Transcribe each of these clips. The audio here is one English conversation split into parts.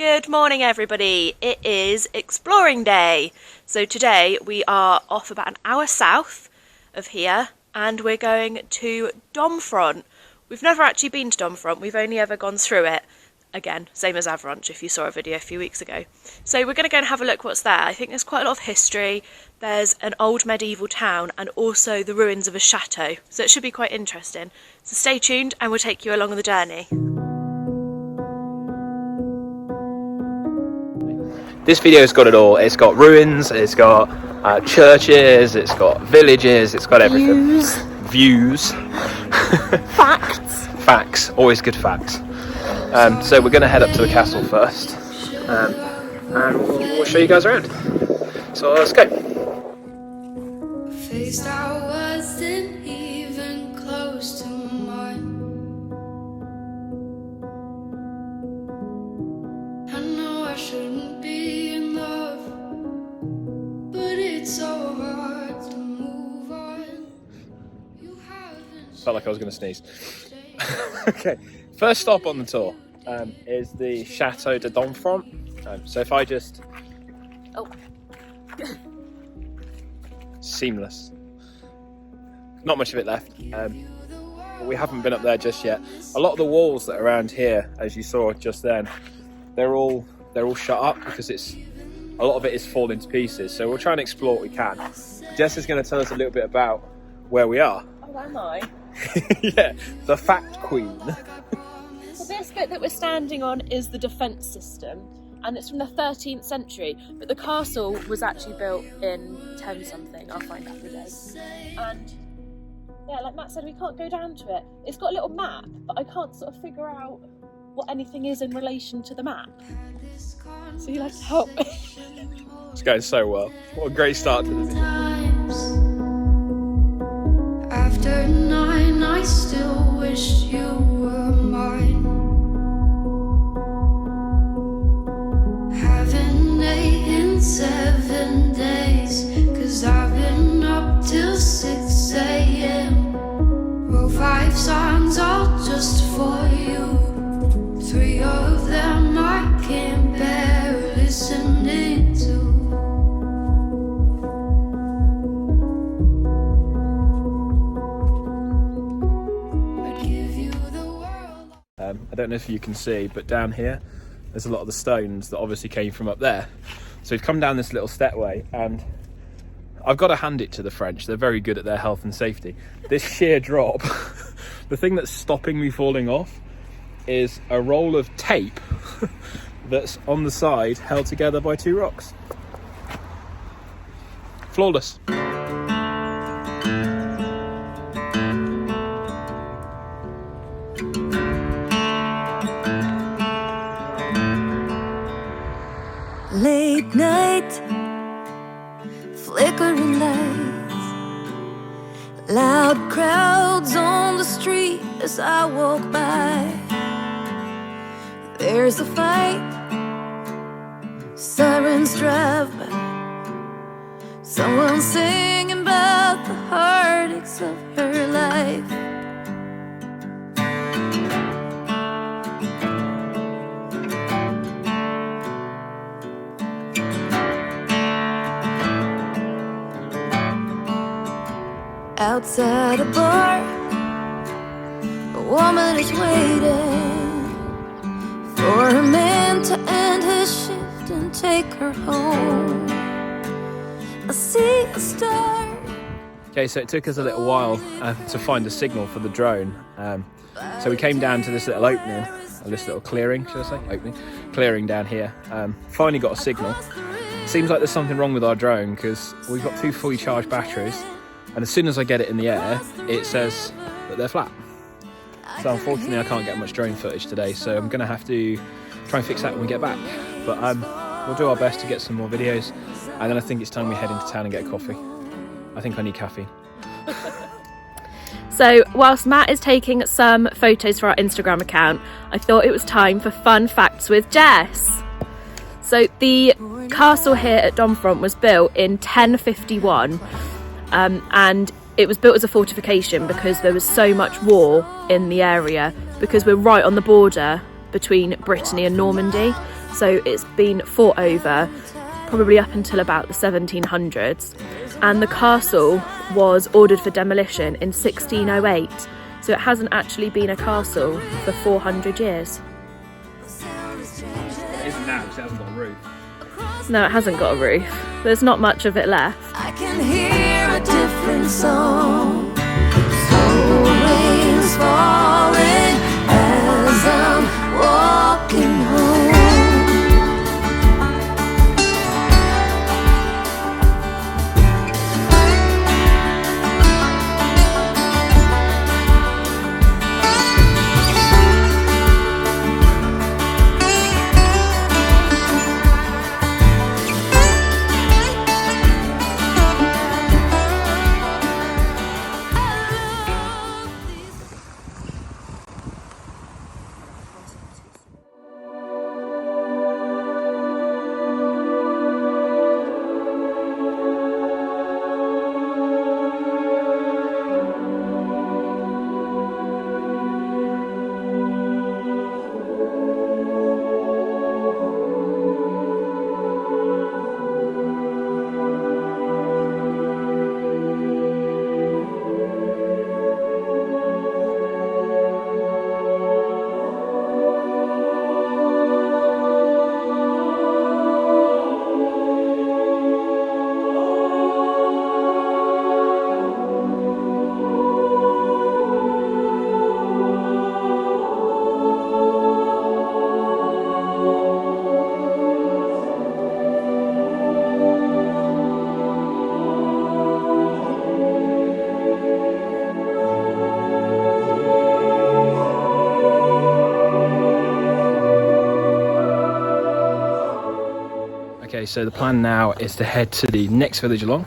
Good morning everybody, it is exploring day. So today we are off about an hour south of here and we're going to Domfront. We've never actually been to Domfront, we've only ever gone through it. Again, same as Avranches if you saw a video a few weeks ago. So we're going to go and have a look what's there. I think there's quite a lot of history, there's an old medieval town and also the ruins of a chateau. So it should be quite interesting. So stay tuned and we'll take you along on the journey. This video's got it all. It's got ruins, it's got churches, it's got villages, it's got everything. Views. Facts. Facts, always good facts. So we're going to head up to the castle first and we'll show you guys around. So let's go. Faced I wasn't even close to mine. I know I shouldn't be in love, but it's so hard to move on. You haven't Felt like I was going to sneeze. Okay, first stop on the tour is the Chateau de Domfront. So if I just... Oh. Seamless. Not much of it left. But we haven't been up there just yet. A lot of the walls that are around here, as you saw just then, they're all shut up because a lot of it is falling to pieces. So we'll try and explore what we can. Jess is going to tell us a little bit about where we are. Oh, am I? Yeah, the fact queen. So this bit that we're standing on is the defence system and it's from the 13th century, but the castle was actually built in 10 something, I'll find out the day. And yeah, like Matt said, we can't go down to it. It's got a little map, but I can't sort of figure out what anything is in relation to the map. So you'll have to help me. It's going so well. What a great start to the video. After 9, I still wish you were mine. Haven't ate in 7 days, 'cause I've been up till 6 a.m. Wrote 5 songs all just for you. 3 of them I can't bear listening to. I don't know if you can see, but down here there's a lot of the stones that obviously came from up there. So we've come down this little stepway and I've got to hand it to the French. They're very good at their health and safety. This sheer drop, the thing that's stopping me falling off is a roll of tape that's on the side held together by 2 rocks. Flawless. Late night, flickering lights, loud crowds on the street as I walk by. There's a fight, sirens drive by, someone singing about the heartaches of her life. Outside a bar, a woman is waiting for a man to end his shift and take her home. I see a star. Okay, so it took us a little while to find a signal for the drone. So we came down to this little opening, or this little clearing, should I say? Opening. Clearing down here. Finally got a signal. Seems like there's something wrong with our drone because we've got 2 fully charged batteries. And as soon as I get it in the air, it says that they're flat. So unfortunately I can't get much drone footage today, so I'm going to have to try and fix that when we get back. But we'll do our best to get some more videos, and then I think it's time we head into town and get a coffee. I think I need caffeine. So whilst Matt is taking some photos for our Instagram account, I thought it was time for fun facts with Jess. So the castle here at Domfront was built in 1051. And it was built as a fortification because there was so much war in the area, because we're right on the border between Brittany and Normandy. so it's been fought over probably up until about the 1700s, and the castle was ordered for demolition in 1608, so it hasn't actually been a castle for 400 years. It isn't now because it hasn't got a roof. No, it hasn't got a roof. There's not much of it left. I can hear a different song. So rain's falling as I'm walking home. Okay, so the plan now is to head to the next village along,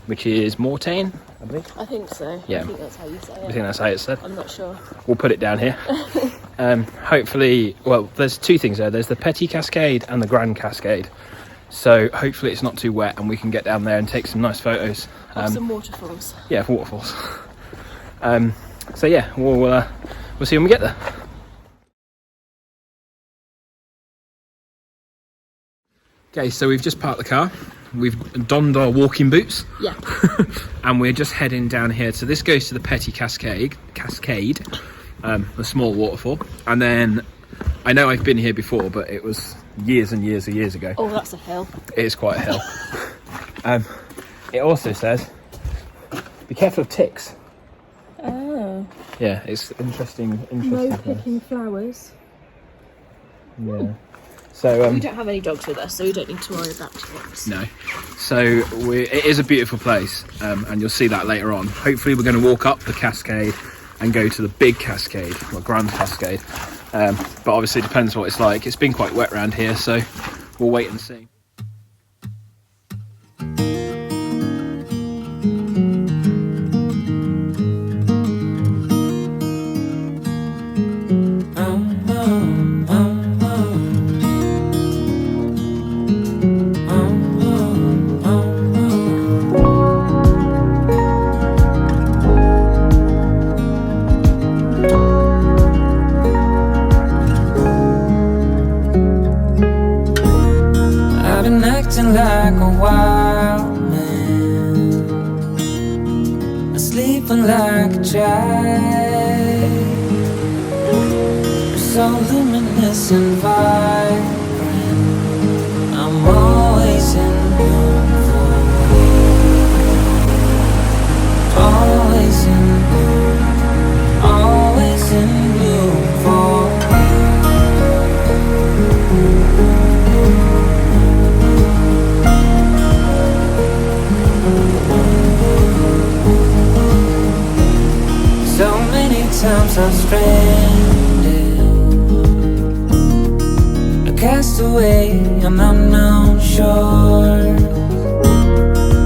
which is Mortain, I believe. I think so. Yeah. I think that's how you say I it. think that's how it's said. I'm not sure. We'll put it down here. Hopefully, well, there's two things there. There's the Petit Cascade and the Grand Cascade. So hopefully it's not too wet and we can get down there and take some nice photos. Of some waterfalls. Yeah, waterfalls. So yeah, we'll see when we get there. Okay, so we've just parked the car. We've donned our walking boots. Yeah. And we're just heading down here. So this goes to the Petit Cascade, a small waterfall. And then, I know I've been here before, but it was years and years ago. Oh, that's a hill. It is quite a hill. It also says, be careful of ticks. Oh. Yeah, it's interesting. No picking flowers. Yeah. So We don't have any dogs with us, so we don't need to worry about ticks. no. So it is a beautiful place, and you'll see that later on. Hopefully we're going to walk up the cascade and go to the big cascade, or Grand Cascade. But obviously it depends what it's like. It's been quite wet around here, so we'll wait and see. Like a wild man, sleeping like a child, so luminous and vibrant. I'm always in bloom for you, always in bloom, always in bloom for so many times I'm stranded, a castaway on unknown shore,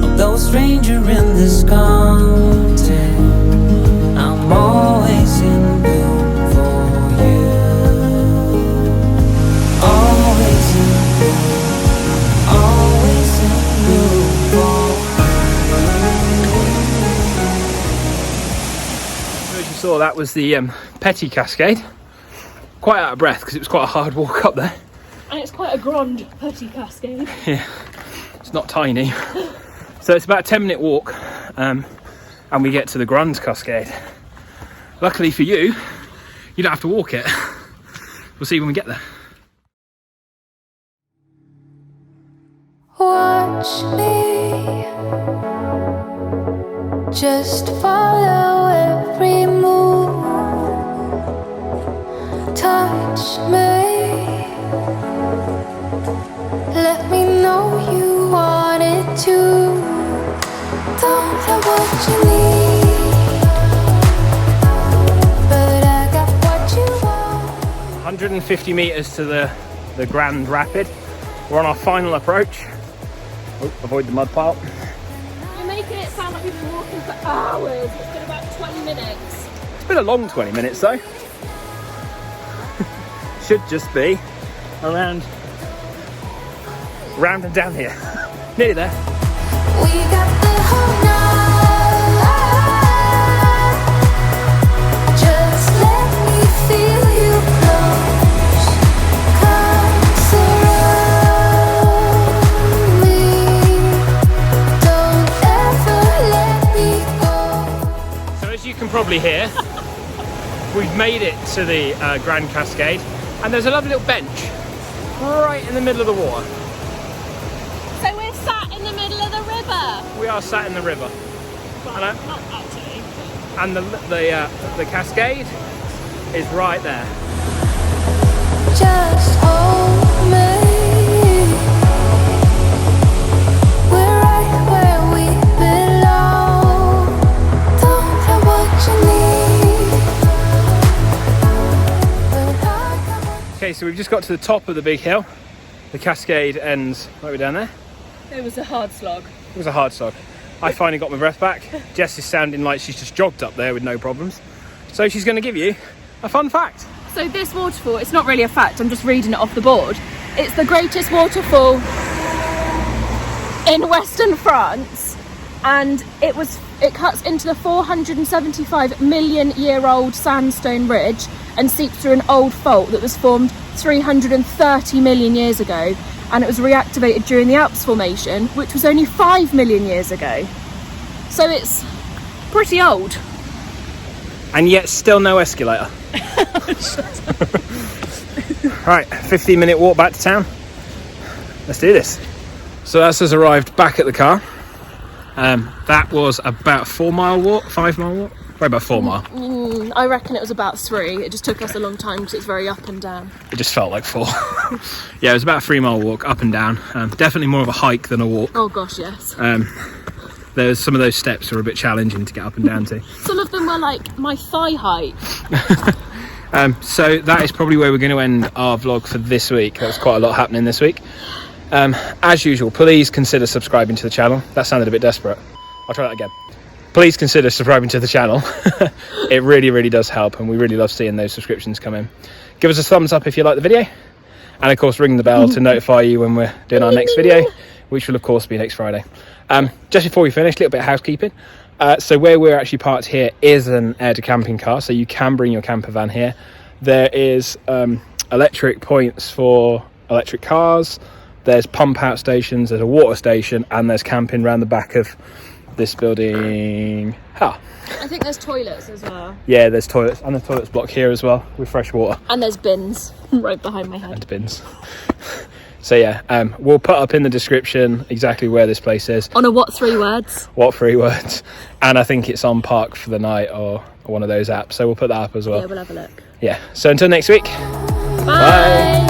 although a stranger in this continent. I'm always in bloom for you, always in bloom, always in bloom for Saw that was the Petit Cascade. Quite out of breath because it was quite a hard walk up there. And it's quite a grand petit cascade. Yeah, it's not tiny. So it's about a 10-minute walk, and we get to the Grand Cascade. Luckily for you, you don't have to walk it. We'll see when we get there. Watch me, just follow every move. Touch me, let me know you want it too. Don't know what you need, but I got what you want. 150 metres to the Grand Rapid. We're on our final approach. Oh, avoid the mud pile. You're making it sound like we've been walking for hours. It's been about 20 minutes. It's been a long 20 minutes though. Should just be around and down here. Nearly there. We got the whole night. Just let me feel you close. Come surround me. Don't ever let me go. So as you can probably hear, we've made it to the Grand Cascade, and there's a lovely little bench right in the middle of the water. So we're sat in the middle of the river. We are sat in the river. Well, And not actually. And the cascade is right there. Just hold me. We're right where we belong. Don't know what you need, but I got what Okay, so we've just got to the top of the big hill. The cascade ends right way down there. It was a hard slog. It was a hard slog. I finally got my breath back. Jess is sounding like she's just jogged up there with no problems. So she's going to give you a fun fact. So this waterfall, it's not really a fact, I'm just reading it off the board. It's the greatest waterfall in Western France, and it cuts into the 475 million year old sandstone ridge and seeps through an old fault that was formed 330 million years ago, and it was reactivated during the Alps formation, which was only 5 million years ago. So it's pretty old. And yet still no escalator. Right, 15-minute walk back to town. Let's do this. So as has arrived back at the car. That was about a 4-mile walk, 5-mile walk? Probably about 4 mile. I reckon it was about 3. It just took us a long time because it's very up and down. It just felt like 4. Yeah, it was about a 3-mile walk up and down. Definitely more of a hike than a walk. Oh gosh, yes. There's some of those steps were a bit challenging to get up and down to. Some of them were like my thigh height. So that is probably where we're going to end our vlog for this week. There's quite a lot happening this week. As usual, please consider subscribing to the channel. That sounded a bit desperate. I'll try that again. Please consider subscribing to the channel. It really, really does help, and we really love seeing those subscriptions come in. Give us a thumbs up if you like the video, and of course ring the bell to notify you when we're doing our next video, which will of course be next Friday. Just before we finish, a little bit of housekeeping. So where we're actually parked here is an air to camping car, so you can bring your camper van here. There is electric points for electric cars, there's pump out stations, there's a water station, and there's camping around the back of this building. I think there's toilets as well. Yeah, there's toilets, and the toilets block here as well with fresh water. And there's bins right behind my head. And bins. So yeah, we'll put up in the description exactly where this place is. On a what 3 words? What 3 words? And I think it's on Park for the Night or one of those apps, so we'll put that up as well. Yeah, we'll have a look. Yeah, so until next week. Bye.